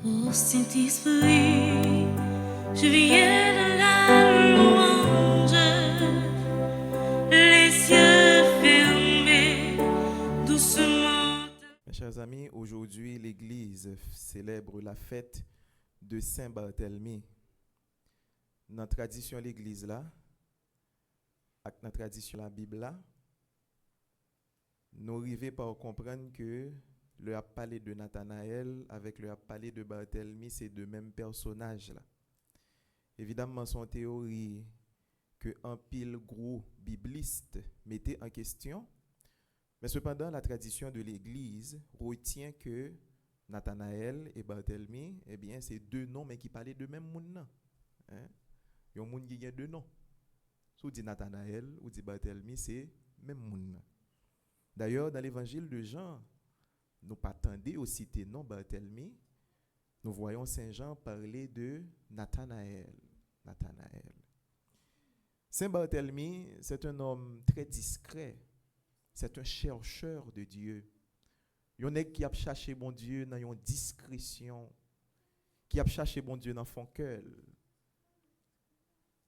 Ô Saint-Esprit, je viens de la louange, les yeux fermés, doucement. Mes chers amis, aujourd'hui, l'Église célèbre la fête de Saint-Barthélemy. Dans la tradition de l'Église, là, avec la tradition de la Bible, là, nous arrivons par comprendre que le a parlé de Nathanaël avec le a parlé de Barthélemy, c'est deux mêmes personnages. Là. Évidemment, son théorie que un pile gros bibliste mettait en question, mais cependant, la tradition de l'Église retient que Nathanaël et Barthélemy, eh bien, c'est deux noms, mais qui parlaient de même monde. Hein? Il y a un monde qui a deux noms. Si on dit Nathanaël ou dit Barthélemy, c'est même monde. D'ailleurs, dans l'évangile de Jean, nous pas attendez au citer non Barthélemy, nous voyons Saint Jean parler de Nathanaël. Nathanaël. Saint Barthélemy, c'est un homme très discret. C'est un chercheur de Dieu. Il y en a qui a cherché bon Dieu dans une discrétion, qui a cherché bon Dieu dans son cœur.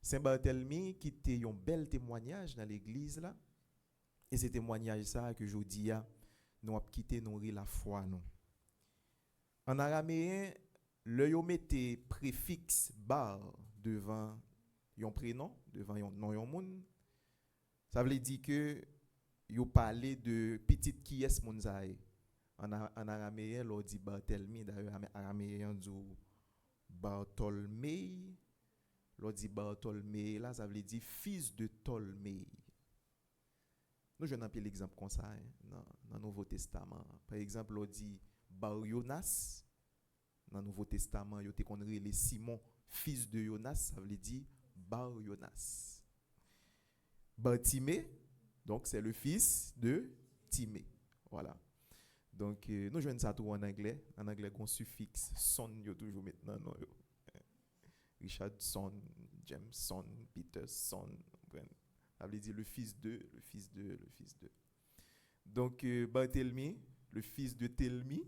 Saint Barthélemy qui était un bel témoignage dans l'église là. Et c'est témoignage ça que je dis nous avons quitté nourrir la foi nous. En araméen, le yo mette préfixe bar devant un prénom, devant un nom un monde. Ça veut dire que yo parlé de petite qui est monzaï. En araméen, l'on dit Barthélemy, d'ailleurs araméen dit Bartholmé. L'on dit Bartholmé, là ça veut dire fils de Tolmé. Nous je n'ai pas l'exemple comme ça dans le Nouveau Testament. Par exemple, on dit Bar-Yonas. Dans le Nouveau Testament, il y a les Simon, fils de Jonas, ça veut dire Bar-Yonas. Bartimée, donc c'est le fils de Timée. Voilà. Donc, nous jouons ça tout en anglais. En anglais, on suffixe son, yo toujours maintenant. Non, yo. Richardson, Jameson, Peterson. Ça veut dire le fils de, le fils de, le fils de. Donc, Barthélemy, le fils de Thelmy,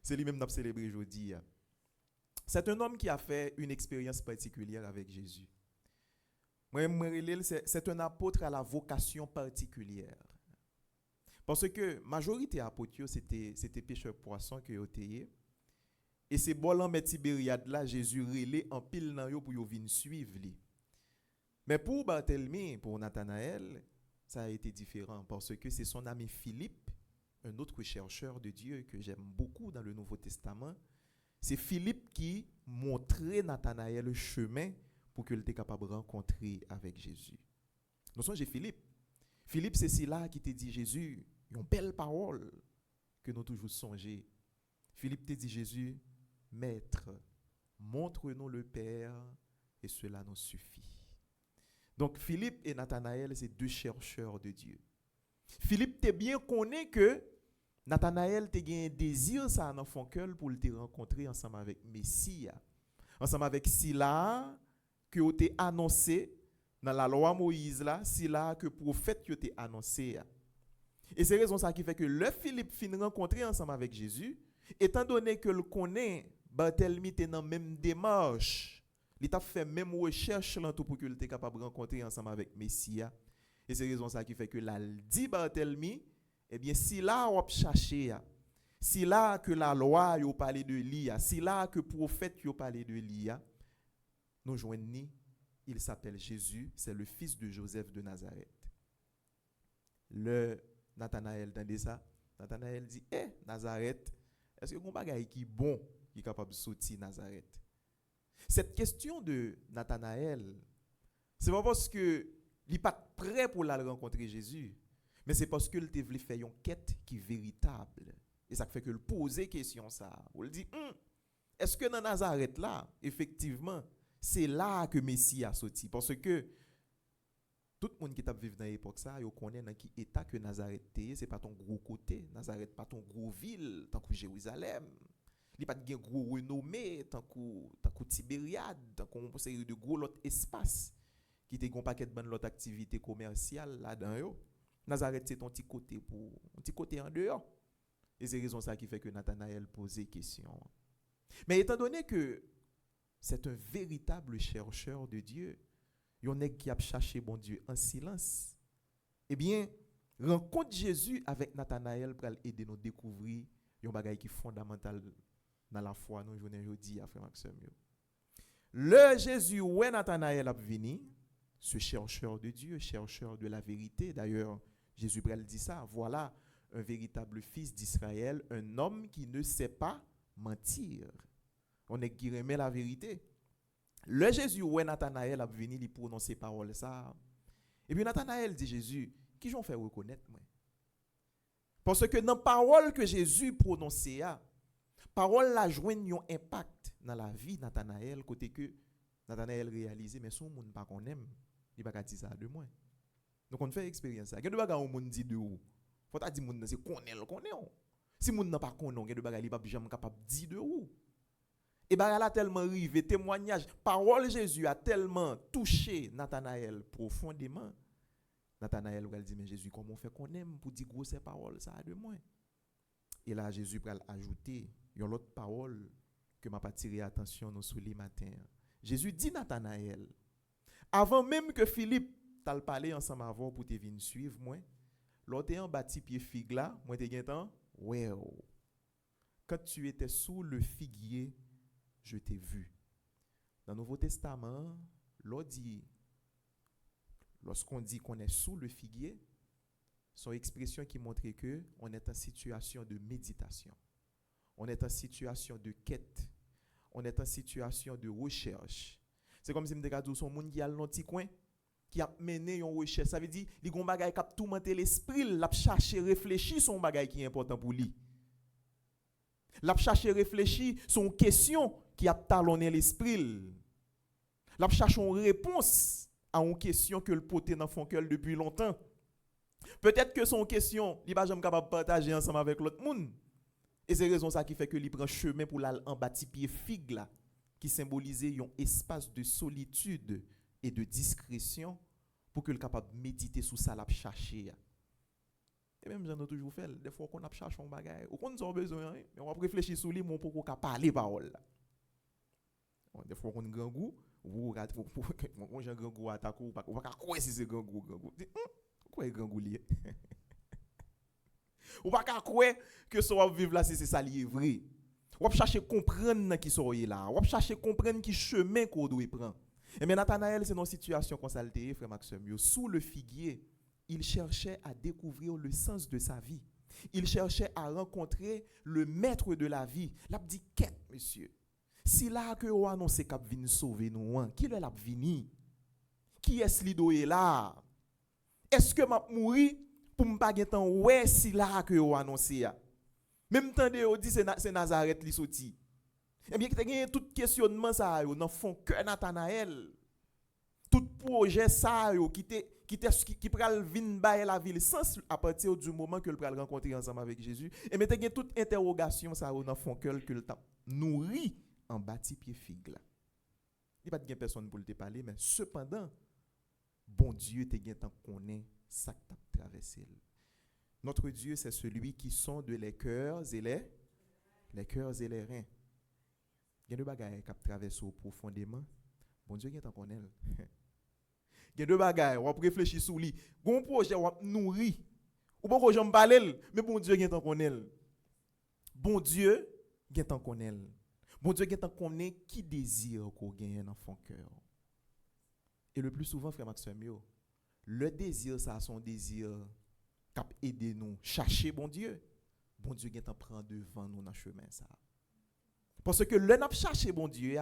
c'est lui-même qui a célébré aujourd'hui. C'est un homme qui a fait une expérience particulière avec Jésus. C'est un apôtre à la vocation particulière. Parce que la majorité des apôtres, c'était pêcheurs poissons que étaient. Et c'est bon en Tibériade là, Jésus relé en pile dans yo pour yo venir suivre lui. Mais pour Barthélemy, pour Nathanaël, ça a été différent parce que c'est son ami Philippe, un autre chercheur de Dieu que j'aime beaucoup dans le Nouveau Testament. C'est Philippe qui montrait Nathanaël le chemin pour qu'il était capable de rencontrer avec Jésus. Nous sommes chez Philippe. Philippe, c'est celui-là qui te dit Jésus, une belle parole que nous toujours songé. Philippe te dit Jésus, Maître, montre-nous le Père et cela nous suffit. Donc Philippe et Nathanaël, c'est deux chercheurs de Dieu. Philippe te bien connaît que Nathanaël te gagne un désir ça dans son cœur pour te rencontrer ensemble avec Messie, ensemble avec Sila que vous t'ai annoncé dans la loi Moïse là, Sila que prophète que t'ai annoncé. Et c'est raison ça qui fait que le Philippe finit rencontrer ensemble avec Jésus, étant donné que le connaît Barthélemy était dans même démarche. Il a fait même recherche là tout pour qu'il était capable de rencontrer ensemble avec Messia. Et c'est raison ça qui fait que là dit Barthélemy, eh bien si là on chercher, si là que la loi yo parlé de lui, si là que prophète yo parlé de lui, nous joignons, il s'appelle Jésus, c'est le fils de Joseph de Nazareth. Le Nathanaël entendait ça. Nathanaël dit Nazareth, est-ce que vous avez un bagage qui est bon, qui est capable de sortir Nazareth? Cette question de Nathanaël, c'est pas parce que il n'est pas prêt pour aller rencontrer Jésus, mais c'est parce qu'il voulait faire une quête qui est véritable. Et ça fait que le poser question ça. On le dit, est-ce que dans Nazareth là, effectivement, c'est là que Messie a sorti? Parce que tout le monde qui vit dans l'époque ça, il connaît dans qui état que Nazareth est, c'est pas ton gros côté, Nazareth pas ton gros ville, tant que Jérusalem. Il n'y a pas de gros renommé, tant que Tibériade, tant qu'on série de gros l'autre espace qui te gon paquet de bonne l'autre activité commerciale là-dedans yo. Nazareth c'est ton petit côté pour un petit côté en dehors. Et c'est raison ça qui fait que Nathanaël posait question. Mais étant donné que c'est un véritable chercheur de Dieu, yon nèg qui a cherché bon Dieu en silence, eh bien, rencontre Jésus avec Nathanaël pour aider nous à découvrir un bagage qui est fondamental dans la foi nous journée aujourd'hui frère Maxime. Le Jésus où Nathanaël a venu, ce chercheur de Dieu, chercheur de la vérité. D'ailleurs, Jésus dit ça, voilà un véritable fils d'Israël, un homme qui ne sait pas mentir. On est qui remet la vérité. Le Jésus où Nathanaël a venu lui prononcer parole ça. Et puis Nathanaël dit Jésus, qui j'en fait reconnaître moi? Parce que dans la parole que Jésus prononçait, parole la joigne un impact dans la vie de Nathanaël, côté que Nathanaël réalisait, mais son monde pas qu'on aime, il va pas dire ça de moi. Donc on fait expérience ça. Quel de bagage on monde dit de ou? Faut ta dire monde c'est connaît. Si monde n'a pas connaît, quel de bagage il pas jamais capable dire de ou? Et bagage là tellement rivé, témoignage, parole Jésus a tellement touché Nathanaël profondément. Nathanaël va dire mais Jésus comment on fait qu'on aime pour dire gros ces paroles ça de moi. Et là Jésus va ajouter une autre parole que m'a pas tiré attention nous sous les matins. Jésus dit Nathanaël, avant même que Philippe t'a parlé ensemble avant pour te venir suivre moi, l'autre en bâti pied figue là, moi te gen temps, ouais. Quand tu étais sous le figuier, je t'ai vu. Dans le Nouveau Testament, lorsqu'on dit qu'on est sous le figuier, son expression qui montre que on est en situation de méditation. On est en situation de quête. On est en situation de recherche. C'est comme si me dit son monde qui a le petit coin qui a mené une recherche. Ça veut dire il y a un bagage qui a tourmenté l'esprit, l'a chercher réfléchir son bagage qui est important pour lui. L'a chercher réfléchir son question qui a talonné l'esprit. L'a chercher une réponse à une question que le poté dans son cœur depuis longtemps. Peut-être que son question, il va jamais capable de partager ensemble avec l'autre monde. Et c'est raison ça qui fait que il prend chemin pour aller en bâti pied figue là, qui symbolisait un espace de solitude et de discrétion pour que le capable méditer sous ça l'a chercher. Et même j'en ai toujours fait des fois qu'on a cherché un bagage, ou qu'on a besoin mais on va réfléchir sur lui mon pour qu'on parler parole là. Des fois qu'on a grand goût, ou on j'ai grand goût attaque ou pas quoi si c'est grand goût. Quoi est grand goût lié? Ou pas qu'à croire que ça va vivre là si c'est ça lié vrai. Ou chercher comprendre qui sont là. Ou chercher comprendre qui chemin qu'on doit prendre. Et mais Nathanaël c'est dans une situation consaltée frère Maxime, sous le figuier, il cherchait à découvrir le sens de sa vie. Il cherchait à rencontrer le maître de la vie. L'a dit quête monsieur. Si là que on annonce qu'a venir sauver nous, qui l'a vini? Qui est-ce li doit là? Est-ce que m'a mouri pour m'pa gen temps ouais si là que on annoncé ya. Même temps de on dit c'est Nazareth li sorti. Eh bien qui a tout questionnement ça yo dans fond cœur Nathanaël. Tout projet ça yo qui pral vinn bailler la ville sans à partir du moment que le pral rencontrer ensemble avec Jésus. Et mais t'as toute interrogation ça yo dans fond cœur que le t'a nourri en bâti pied figue là. Il pas de personne pour te parler mais cependant bon Dieu te gen tant connaît ça que tu as traversé. Notre Dieu, c'est celui qui sonde les cœurs et les cœurs et les reins. Il y a deux bagailles qui traversent profondément. Bon Dieu, il t'en connaît. Il y a deux bagailles, on va réfléchir sur lui. Bon projet, on va nourrir. Ou bon projet, on parle, mais bon Dieu, il t'en connaît. Bon Dieu, il t'en connaît. Bon Dieu, il t'en connaît qui désire qu'on gagne dans son cœur. Et le plus souvent, frère Maxime, le désir, ça, son désir cap aider nous chercher bon Dieu. Bon Dieu qui prend devant nous dans le chemin ça. Parce que le n'a chercher bon Dieu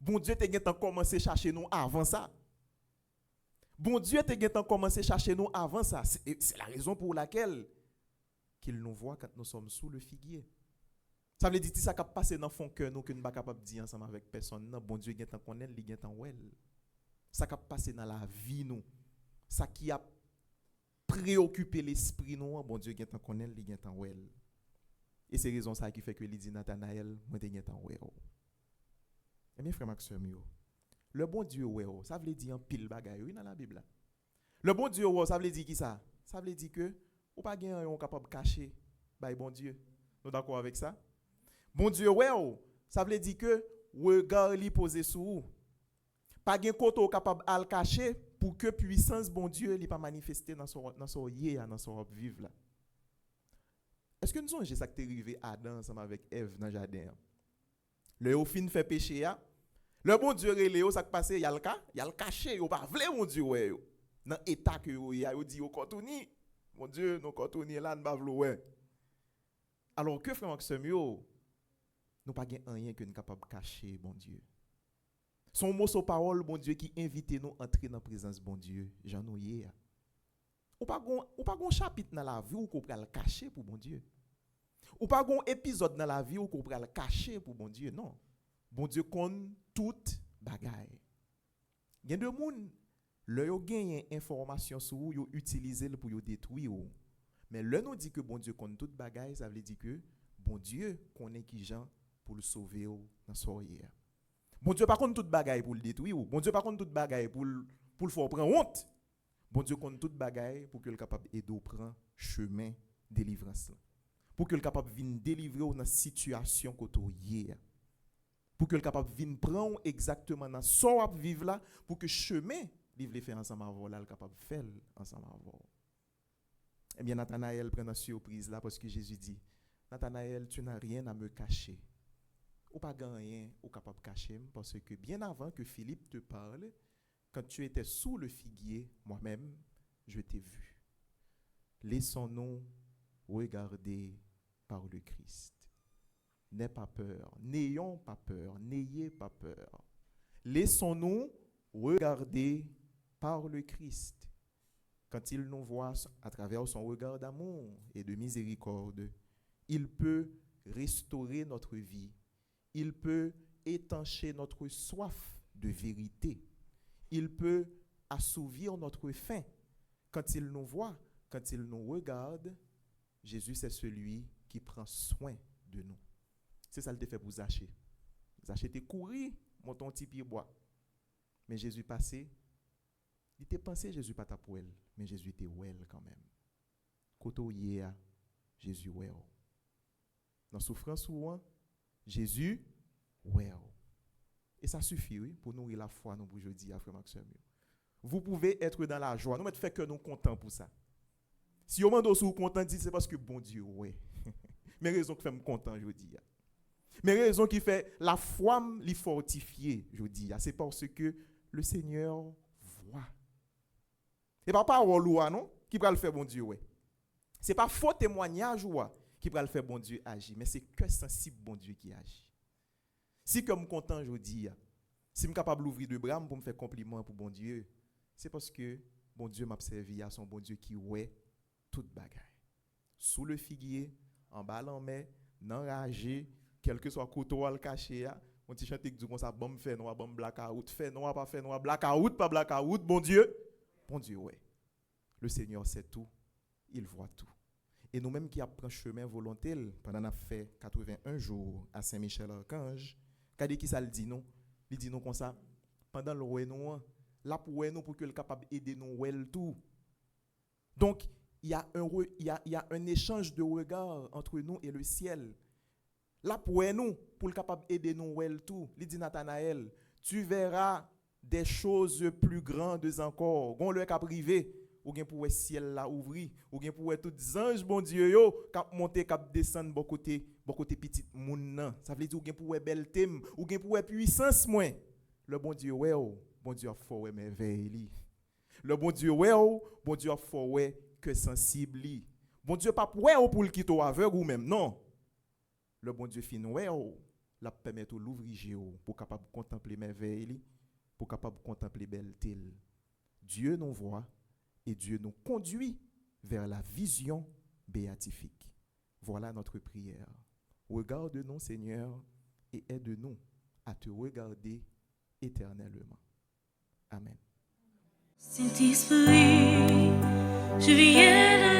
bon Dieu te commencé chercher nous avant ça. Bon Dieu te commencé chercher nous avant ça. C'est la raison pour laquelle qu'il nous voit quand nous sommes sous le figuier. Ça veut dire que ça qui passe dans fond cœur nous que nous pas capable de dire ensemble avec personne. Non, bon Dieu qui connaît, il qui well. Ça qui passe dans la vie nous. Ça qui a préoccupé l'esprit nous, bon Dieu qui connaît, il qui well. Et c'est raison ça qui fait que il dit Nathanaël, moi te gen well. Et mes frères Maxime, le bon Dieu well, ça veut dire en pile bagaille dans la Bible. Le bon Dieu well, ça veut dire qui ça? Ça veut dire que ou pas gen on capable cacher by bon Dieu. Nous d'accord avec ça? Bon Dieu well, ça veut dire que regard li posé sur vous. Pas gen koto capable à le cacher pour que puissance bon Dieu li pas manifester dans son dans son vivre là. Est-ce que nous sommes ça qui est arrivé Adam ensemble avec Ève dans le jardin? Le au fin fait péché le bon Dieu relé ça qui passé y a le caché yo pas vle mon Dieu ouais yo. Dans état que yo dit yo kontouni. Mon Dieu, nous kontouni là nous pas vle ouais. Alors que frère Maxime yo nous pas gen rien que nous capable cacher bon Dieu. Son mot son parole bon Dieu qui invite nous entrer dans la présence bon Dieu, Jean nous hier. Ou pas gon chapitre dans la vie où qu'on peut le cacher pour bon Dieu. Ou pas gon épisode dans la vie où qu'on peut le cacher pour bon Dieu, non. Bon Dieu connaît toute bagaille. Il y a deux monde le yo gagne information sur ou yo utiliser pour yo détruire. Mais le nous dit que bon Dieu connaît toute bagaille, ça veut dire que bon Dieu connaît qui gens pour le sauver dans soirée. Bon Dieu pas connaît toute bagaille pour le détruire. Bon Dieu pas connaît toute bagaille pour le faire prendre honte. Bon Dieu connaît toute bagaille pour que le capable aider prendre chemin délivrance. Pour que le capable vienne délivrer dans situation côté hier. Pour que le capable vienne prendre exactement dans son vivre là pour que chemin livre les faire ensemble avant là le capable faire ensemble avant. Eh bien Nathanaël prend une surprise là parce que Jésus dit Nathanaël, tu n'as rien à me cacher. Ou pas rien ou capable de cacher parce que bien avant que Philippe te parle, quand tu étais sous le figuier, moi-même, je t'ai vu. Laissons-nous regarder par le Christ. N'aie pas peur, n'ayons pas peur, n'ayez pas peur. Laissons-nous regarder par le Christ. Quand il nous voit à travers son regard d'amour et de miséricorde, il peut restaurer notre vie. Il peut étancher notre soif de vérité. Il peut assouvir notre faim. Quand il nous voit, quand il nous regarde, Jésus c'est celui qui prend soin de nous. C'est ça le fait pour Zachée. Zachée était couru, montant petit pied bois. Mais Jésus passé, il était pensé Jésus pas ta pour elle, mais Jésus était well quand même. Koto hier, Jésus well. Dans souffrance ou Jésus well. Et ça suffit oui, pour nourrir la foi nous aujourd'hui à frère Maxime. Vous pouvez être dans la joie. Nous mettons fait que nous contents pour ça. Si vous demandez si vous content, c'est parce que bon Dieu ouais. Mais raison qui fait me content aujourd'hui. Mais raison qui fait la foi me fortifier aujourd'hui, c'est parce que le Seigneur voit. Et pas parole ou non qui va le faire bon Dieu ouais. C'est pas faux témoignage ou qui va le faire bon Dieu agir, mais c'est que sensible bon Dieu qui agit. Si comme content aujourd'hui, si je suis capable d'ouvrir deux bras pour me faire compliment pour bon Dieu, c'est parce que bon Dieu m'a servi à son bon Dieu qui ouais toute bagaille. Sous le figuier, en bas en mer, dans ragé, quel que soit couteau à le cacher, on t'y chante que du comme ça bon fait noir bon blackout, fait noir pas fait noir blackout pas blackout, bon Dieu ouais. Le Seigneur sait tout, il voit tout. Et nous-mêmes qui avons pris chemin volontaire pendant qu'on a fait 81 jours à Saint-Michel-Archange, quand qui ça le dit nous? Il dit nous comme ça, pendant le roi nous, là pour nous pour que le capable aider nous well tout. Donc il y a un échange de regards entre nous et le ciel. Là pour nous pour le capable aider nous well tout. Il dit Nathanaël, tu verras des choses plus grandes encore. Gon le cap privé ou bien pour le ciel là ouvrir, ou bien pour tous les anges bon Dieu yo cap monter cap descendre bon côté petit moun nan. Ça veut dire ou bien pour belle thème, ou bien pour puissance moins. Le bon Dieu ouais, bon Dieu a fort merveille. Le bon Dieu ouais, bon Dieu a fort ouais que sensible li. Bon Dieu pas ouais pour le quitter aveugle ou même non. Le bon Dieu fin ouais la permettre l'ouvrir pour capable contempler merveille, pour capable contempler belleté. Dieu nous voit et Dieu nous conduit vers la vision béatifique. Voilà notre prière. Regarde-nous, Seigneur, et aide-nous à te regarder éternellement. Amen. Saint-Esprit, je viens